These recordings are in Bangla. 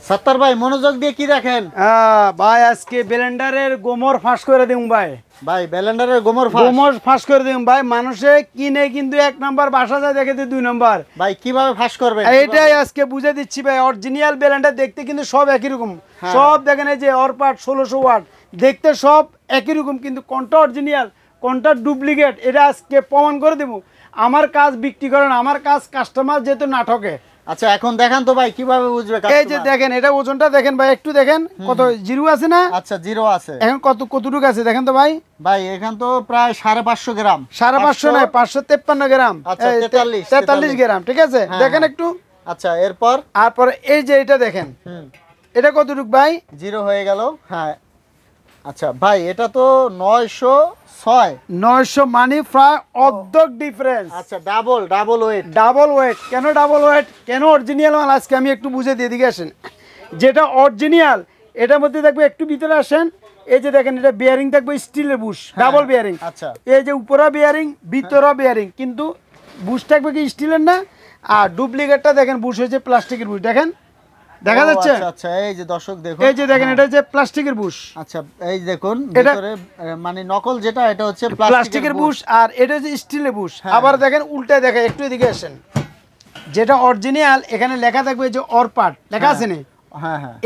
সত্তর ভাই মনোযোগ দিয়ে কি দেখেন? ভাই আজকে ব্লেন্ডারের গোমর ফাঁস করে দিম ভাই। ভাই ব্লেন্ডারের গোমর ফাঁস করে দিম ভাই। মানুষে কিনে কিন্তু 1 নাম্বার, বাসা যায় দেখে 2 নাম্বার। ভাই কিভাবে ফাঁস করবেন এইটাই আজকে বুঝে দিচ্ছি ভাই। অরিজিনাল ব্লেন্ডার দেখতে কিন্তু সব একই রকম, সব দেখেন এই যে অরপাট 1600 ওয়াট দেখতে সব একই রকম, কিন্তু কোনটা অরিজিনাল কোনটা ডুপ্লিকেট এটা আজকে প্রমাণ করে দেবো। আমার কাজ বিক্রি করেন, আমার কাজ কাস্টমার যেহেতু নাটকে। আচ্ছা এখন দেখান তো ভাই কিভাবে বুঝবে? এই যে দেখেন, এটা ওজনটা দেখেন ভাই, একটু দেখেন কত জিরো আছে না? আচ্ছা জিরো আছে। এখন কতটুকু আছে দেখেন তো ভাই। ভাই এখান তো প্রায় 550 গ্রাম। 550 নয়, 553 গ্রাম। আচ্ছা 43 গ্রাম, ঠিক আছে দেখেন একটু। আচ্ছা এরপর এই যে এটা দেখেন, এটা কতটুকু ভাই? জিরো হয়ে গেল। হ্যাঁ আচ্ছা ভাই এটা তো 906 মানে প্রায় অর্ধেক ডিফারেন্স। আচ্ছা ডাবল ওয়েট। কেন ডাবল ওয়েট, কেন অরিজিনাল মাল আজকে আমি একটু বুঝে দিয়ে দিকে আসেন। যেটা অরিজিনাল এটার মধ্যে দেখবে, একটু ভিতরে আসেন। এই যে দেখেন, এটা বিয়ারিং থাকবে স্টিলের বুশ, ডাবল বিয়ারিং। আচ্ছা এই যে উপরা বিয়ারিং, ভিতরা বিয়ারিং, কিন্তু বুশ থাকবে কি স্টিলের না। আর ডুপ্লিকেটটা দেখেন, বুশ হয়েছে প্লাস্টিকের বুশ, দেখেন দেখা যাচ্ছে। আচ্ছা এই যে দর্শক দেখুন, এই যে দেখেন এটা হচ্ছে প্লাস্টিকের বুশ। আচ্ছা এই দেখুন ভিতরে মানে নকল যেটা, এটা হচ্ছে প্লাস্টিকের বুশ, আর এটা হচ্ছে স্টিলের বুশ। আবার দেখেন উল্টায় দেখেন, একটু এদিকে আসেন। যেটা অরিজিনাল এখানে লেখা থাকবে যে অরপাট লেখা আছে না,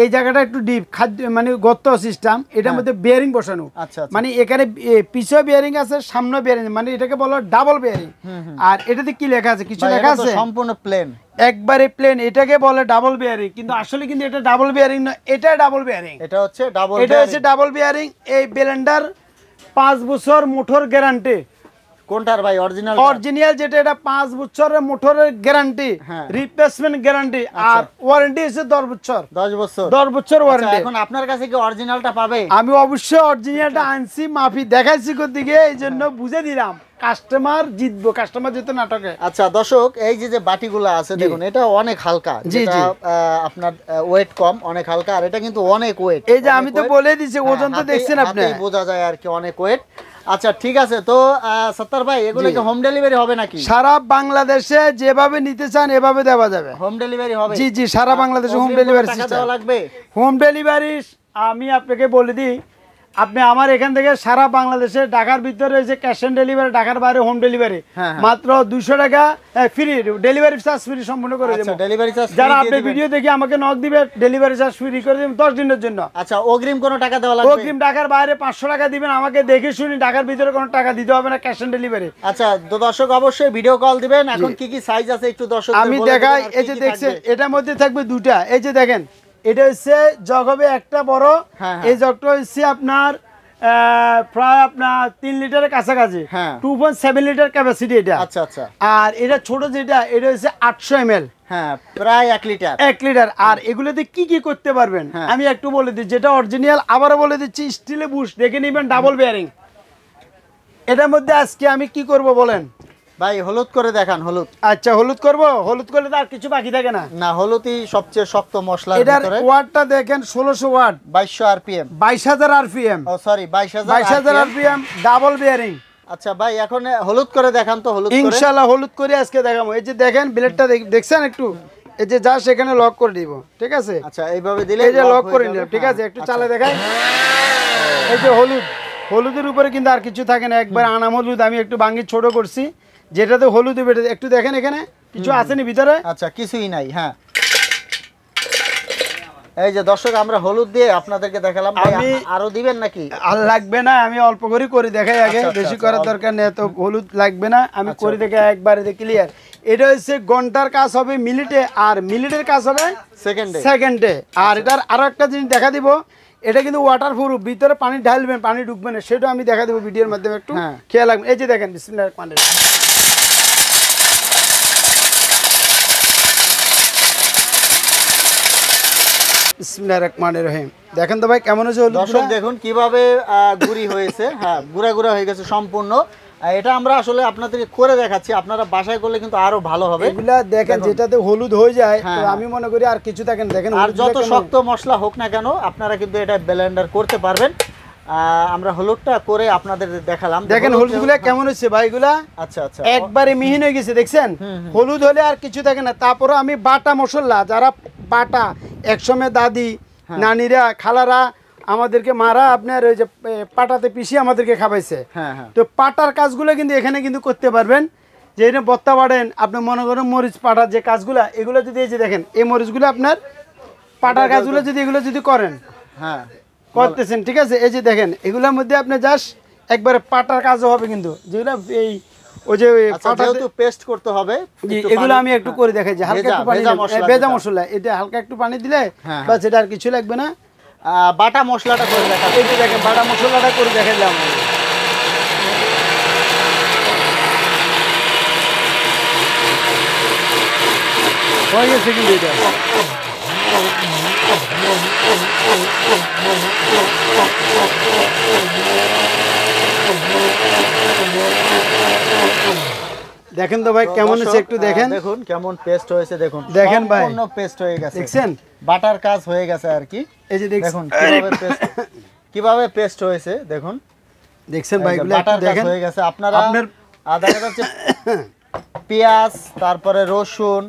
এই জায়গাটা একটু ডিপ খাদ্য মানে গর্ত সিস্টেম, এটার মধ্যে বিয়ারিং বসানো। মানে এখানে পিছনে বিয়ারিং আছে, সামনে বিয়ারিং, মানে এটাকে বলা ডাবল বিয়ারিং। আর এটাতে কি লেখা আছে? কিছু লেখা আছে? সম্পূর্ণ প্লেন, একবারে প্লেন। এটাকে বলে ডাবল বিয়ারিং, কিন্তু আসলে কিন্তু এটা ডাবল বিয়ারিং না, এটা ডাবল বিয়ারিং। এটা হচ্ছে ডাবল বিয়ারিং। এই ব্লেন্ডার 5 বছর মোটর গ্যারান্টি। কোনটার ভাই? অরিজিনাল যেটা, এটা 5 বছরের মোটরের গ্যারান্টি, রিপ্লেসমেন্ট গ্যারান্টি, আর ওয়ারেন্টি আছে 10 বছর ওয়ারেন্টি। এখন আপনার কাছে কি অরিজিনালটা পাবে? আমি অবশ্যই অরিজিনালটা আনছি, মাফি দেখাইছি দিকে, এই জন্য বুঝে দিলাম। কাস্টমার জিতবো, কাস্টমার যেতে নাটকে। আচ্ছা দর্শক, এই যে বাটিগুলো আছে দেখুন, এটা অনেক হালকা, যেটা আপনার ওয়েট কম, অনেক হালকা, আর এটা কিন্তু অনেক ওয়েট। এই যে আমি তো বলে দিছি, ওজন তো দেখছেন আপনি, বোঝা যায় আর কি অনেক ওয়েট। আচ্ছা ঠিক আছে, তো সত্তর ভাই এগুলো কি হোম ডেলিভারি হবে নাকি? সারা বাংলাদেশে যেভাবে নিতে চান এভাবে দেওয়া যাবে। হোম ডেলিভারি হবে? জি সারা বাংলাদেশে হোম ডেলিভারি সিস্টেম লাগবে। হোম ডেলিভারি আমি আপনাকে বলে দিই, আপনি আমার এখান থেকে সারা বাংলাদেশে, ঢাকার ভিতরে যে ক্যাশ অন ডেলিভারি, ঢাকার বাইরে হোম ডেলিভারি মাত্র 200 টাকা ফ্রি, ডেলিভারি চার্জ ফ্রি সম্পূর্ণ করে দেব। ডেলিভারি চার্জ যারা আপনি ভিডিও দেখে আমাকে নক দিবে, ডেলিভারি চার্জ ফ্রি করে দেব 10 দিনের জন্য। আচ্ছা অগ্রিম কোনো টাকা দেওয়া লাগবে? অগ্রিম ঢাকার বাইরে 500 টাকা দিবেন, আমাকে দেখে শুনি, ঢাকার ভিতরে কোনো টাকা দিতে হবে না, ক্যাশ অন ডেলিভারি। আচ্ছা তো দর্শক অবশ্যই ভিডিও কল দিবেন। এখন কি কি সাইজ আছে একটু দর্শক আমি দেখাই। এই যে দেখছেন, এটার মধ্যে থাকবে দুটা। এই যে দেখেন, এটা হচ্ছে জগ হবে একটা বড়, এই জগটা হচ্ছে আপনার প্রায় আপনার 3 লিটারের কাছাকাছি, 2.7 লিটার ক্যাপাসিটি এটা। আচ্ছা আচ্ছা। আর এটা ছোট যেটা, এটা হচ্ছে 800 ml, প্রায় 1 লিটার। আর এগুলোতে কি কি করতে পারবেন আমি একটু বলে দিই। যেটা অরিজিনাল আবারও বলে দিচ্ছি, স্টিলের বুশ দেখে নেবেন, ডাবল বিয়ারিং। এটার মধ্যে আজকে আমি কি করব বলেন ভাই? হলুদ করে দেখান। হলুদ? আচ্ছা হলুদ করব। হলুদ করলে তো আর কিছু বাকি থাকে না। না, হলুদই সবচেয়ে শক্ত মশলা। এটার ওয়াটটা দেখেন, 1600 ওয়াট, 2200 আরপিএম, 22000 আরপিএম। ও সরি 22000 আরপিএম, ডাবল বিয়ারিং। আচ্ছা ভাই এখন হলুদ করে দেখান তো। হলুদ করে ইনশাআল্লাহ হলুদ করে আজকে দেখাবো। এই যে দেখেন ব্লেডটা দেখছেন একটু, এই যে জাস্ট এখানে লক করে দিব, ঠিক আছে? আচ্ছা এইভাবে দিলে এই যে লক করে নিলাম, ঠিক আছে? একটু চালা দেখাই। এই যে হলুদের উপরে কিন্তু আর কিছু থাকে না, একবার আনাম হলুদ আমি একটু ভাঙি ছোট করছি, যেটাতে হলুদ একটু দেখেন এখানে কিছু আসেনি ভিতরে। আচ্ছা কিছুই নাই। এই যে দর্শক, আমরা হলুদ দিয়ে আপনাদেরকে দেখালাম। আমি আরো দিবেন নাকি? আর লাগবে না, আমি অল্প করে দেখাই আগে, বেশি করার দরকার নেই, তো হলুদ লাগবে না, আমি করে দেখে একবারে ক্লিয়ার। এটা হচ্ছে ঘন্টার কাজ হবে মিনিটে, আর মিনিটের কাজ হবে সেকেন্ডে। আর এটার আরো একটা জিনিস দেখা দিব, এটা কিন্তু ওয়াটারপ্রুফ, ভিতরে পানি ঢালবেন, পানি ঢুকবে না, সেটা আমি দেখা দেবো ভিডিওর মাধ্যমে, একটু খেয়াল রাখবেন। এই যে দেখেন, বিসমিল্লাহির রহমানির রহিম। বিসমিল্লাহির রহমানির রহিম। দেখেন তো ভাই কেমন হয়েছে হলুদ। দর্শক দেখুন কিভাবে গুঁড়ি হয়েছে, গুঁড়া হয়ে গেছে সম্পূর্ণ। এটা আমরা আসলে আপনাদেরকে করে দেখাচ্ছি, আপনারা বাসায় করলে কিন্তু আরো ভালো হবে। এগুলা দেখেন, যেটাতে হলুদ হয়ে যায়, তো আমি মনে করি আর কিছু দেখেন। আর যত শক্ত মশলা হোক না কেন, আপনারা কিন্তু এটা ব্লেন্ডার করতে পারবেন। আমরা হলুদটা করে আপনাদের দেখালাম। দেখেন হলুদগুলা কেমন হচ্ছে ভাইগুলা। আচ্ছা আচ্ছা, একবারে মিহিন হয়ে গেছে, দেখছেন? হলুদ হলে আর কিছু থাকে না। তারপরে আমি বাটা মশলা, যারা বাটা একসময় দাদি নানিরা খালারা আমাদেরকে মারা আপনার ওই যে পাটাতে পিষিয়ে আমাদেরকে খাওয়াইছে। তো পাটার কাজগুলো কিন্তু এখানে কিন্তু করতে পারবেন, যে এখানে বত্তা বাড়েন, আপনি মনে করেন মরিচ পাটার যে কাজগুলো, এগুলো যদি এই যে দেখেন এই মরিচগুলো আপনার পাটার কাজগুলো যদি এগুলো যদি করেন, করতেছেন, ঠিক আছে, এই যে দেখেন এগুলোর মধ্যে আপনি জাস্ট একবারে পাটার কাজও হবে কিন্তু, যেগুলো এই ওই যে যেহেতু পেস্ট করতে হবে, এগুলো আমি একটু করে দেখাই যে হালকা একটু পানি, ভেজা মশলা, এটা হালকা একটু পানি দিলে বাস, এটা আর কিছু লাগবে না। বাটা মশলাটা করে দেখা, এই যে দেখেন বাটা মশলাটা করে দেখাইলাম। হয়ে গেছে কিন্তু এটা। দেখেন তো ভাই কেমন হয়েছে একটু দেখেন, দেখুন কেমন পেস্ট হয়েছে, দেখুন দেখেন ভাই সম্পূর্ণ পেস্ট হয়ে গেছে, দেখছেন বাটার কাজ হয়ে গেছে আর কি। এই যে দেখুন কিভাবে পেস্ট হয়েছে, দেখুন দেখছেন ভাই এগুলো বাটার কাজ হয়ে গেছে। আপনারা দেখা যাচ্ছে পেঁয়াজ, তারপরে রসুন,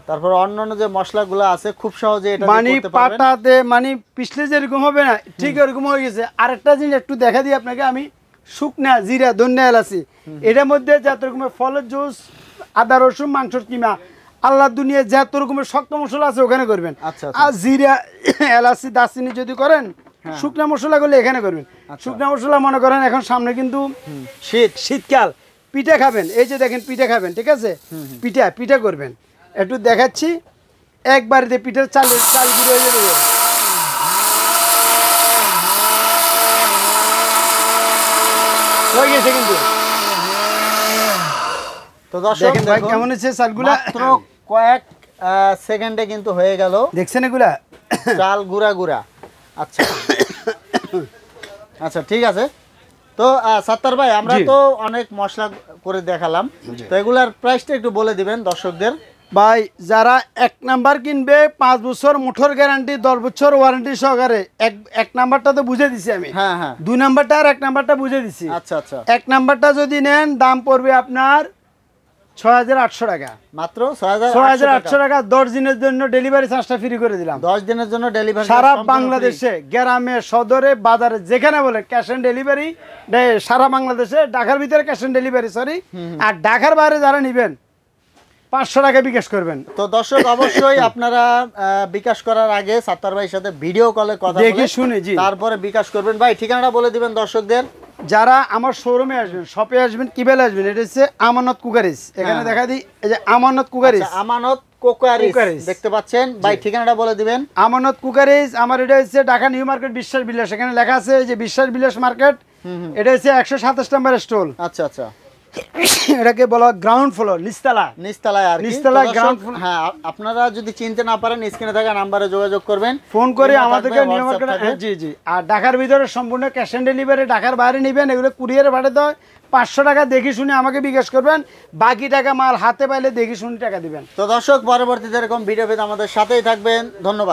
তারপরে অন্যান্য যে মশলাগুলো আছে খুব সহজে এটা মানে পাটাতে মানে পিছলে যেরকম হবে না ঠিক এরকম হয়ে গেছে। আরেকটা জিনিস একটু দেখা দিই আপনাকে আমি, শুকনা জিরা, ধনিয়া, এলাচি, এটার মধ্যে যত রকমের ফলের জুস, আদা রসুন, মাংসের কিমা, আল্লাহ দুনিয়া যত রকমের শক্ত মশলা আছে ওখানে করবেন। আর জিরা, এলাচি, দারচিনি যদি করেন, শুকনা মশলা করলে এখানে করবেন। শুকনা মশলা মনে করেন এখন সামনে কিন্তু শীতকাল, পিঠা খাবেন, এই যে দেখেন পিঠা খাবেন, ঠিক আছে, পিঠা করবেন, একটু দেখাচ্ছি। একবারে পিঠার চাল গুঁড়ো হয়ে যাবে, হয়ে গেছে কিন্তু। তো দর্শক ভাই কেমন হচ্ছে চালগুলা, মাত্র কয়েক সেকেন্ডে কিন্তু হয়ে গেল, দেখছেন এগুলা চাল গুঁড়া গুঁড়া। আচ্ছা আচ্ছা ঠিক আছে। তো সাত্তার ভাই আমরা তো অনেক মশলা করে দেখালাম, তো এগুলার প্রাইসটা একটু বলে দিবেন দর্শকদের। ভাই যারা 1 নাম্বার কিনবে 5 বছর মোটর গ্যারান্টি, 10 বছর ওয়ারেন্টি সহকারে, এক নাম্বারটা তো বুঝে দিছি আমি, 2 নাম্বারটা আর 1 নাম্বারটা বুঝে দিছি। আচ্ছা আচ্ছা, 1 নাম্বারটা যদি নেন দাম পড়বে আপনার ৬৮০০ টাকা, মাত্র ৬৮০০ টাকা। 10 দিনের জন্য ডেলিভারি চার্জটা ফ্রি করে দিলাম। 10 দিনের জন্য ডেলিভারি সারা বাংলাদেশে, গ্রামে, সদরে, বাজারে যেখানে বলে ক্যাশ অন ডেলিভারি, সারা বাংলাদেশে, ঢাকার ভিতরে ক্যাশ অন ডেলিভারি, সরি, আর ঢাকার বাইরে যারা নেবেন 500 টাকা বিকাশ করবেন। তো দর্শক অবশ্যই আপনারা বিকাশ করার আগে সাত্তার ভাইয়ের সাথে ভিডিও কলে কথা দেখে শুনে তারপরে বিকাশ করবেন। ভাই ঠিকানাটা বলে দিবেন দর্শকদের। যারা আমার শোরুমে আসবেন, শপে আসবেন, কিভাবে আসবেন, এটা হচ্ছে আমানত কুকারিজ, এখানে দেখা দিই এই যে আমানত কুকারিজ, আমানত কুকারিজ দেখতে পাচ্ছেন। ভাই ঠিকানাটা বলে দিবেন। আমানত কুকারিজ, আমার এটা হচ্ছে ঢাকা নিউ মার্কেট বিশ্বাস বিলাস, এখানে লেখা আছে এই যে বিশ্বাস বিলাস মার্কেট, এটা হচ্ছে 127 নম্বর স্টল। আচ্ছা আচ্ছা, এটাকে বলা গ্রাউন্ড ফ্লোর, নিচতলায় আর নিচতলা গ্রাউন্ড ফ্লোর। হ্যাঁ, আপনারা যদি চিনতে না পারেন স্ক্রিনে থাকা নাম্বারে যোগাযোগ করবেন, ফোন করে আমাদেরকে নিউ মার্কেট। জি। আর ঢাকার ভিতরে সম্পূর্ণ ক্যাশ অন ডেলিভারি, ঢাকার বাইরে নেবেন এগুলো কুরিয়ারে পাঠাতে হয়। 500 টাকা দেখে শুনে আমাকে বিকাশ করবেন, বাকি টাকা মাল হাতে পাইলে দেখে শুনে টাকা দিবেন। তো দর্শক পরবর্তীতে এরকম ভিডিও পেতে আমাদের সাথেই থাকবেন। ধন্যবাদ।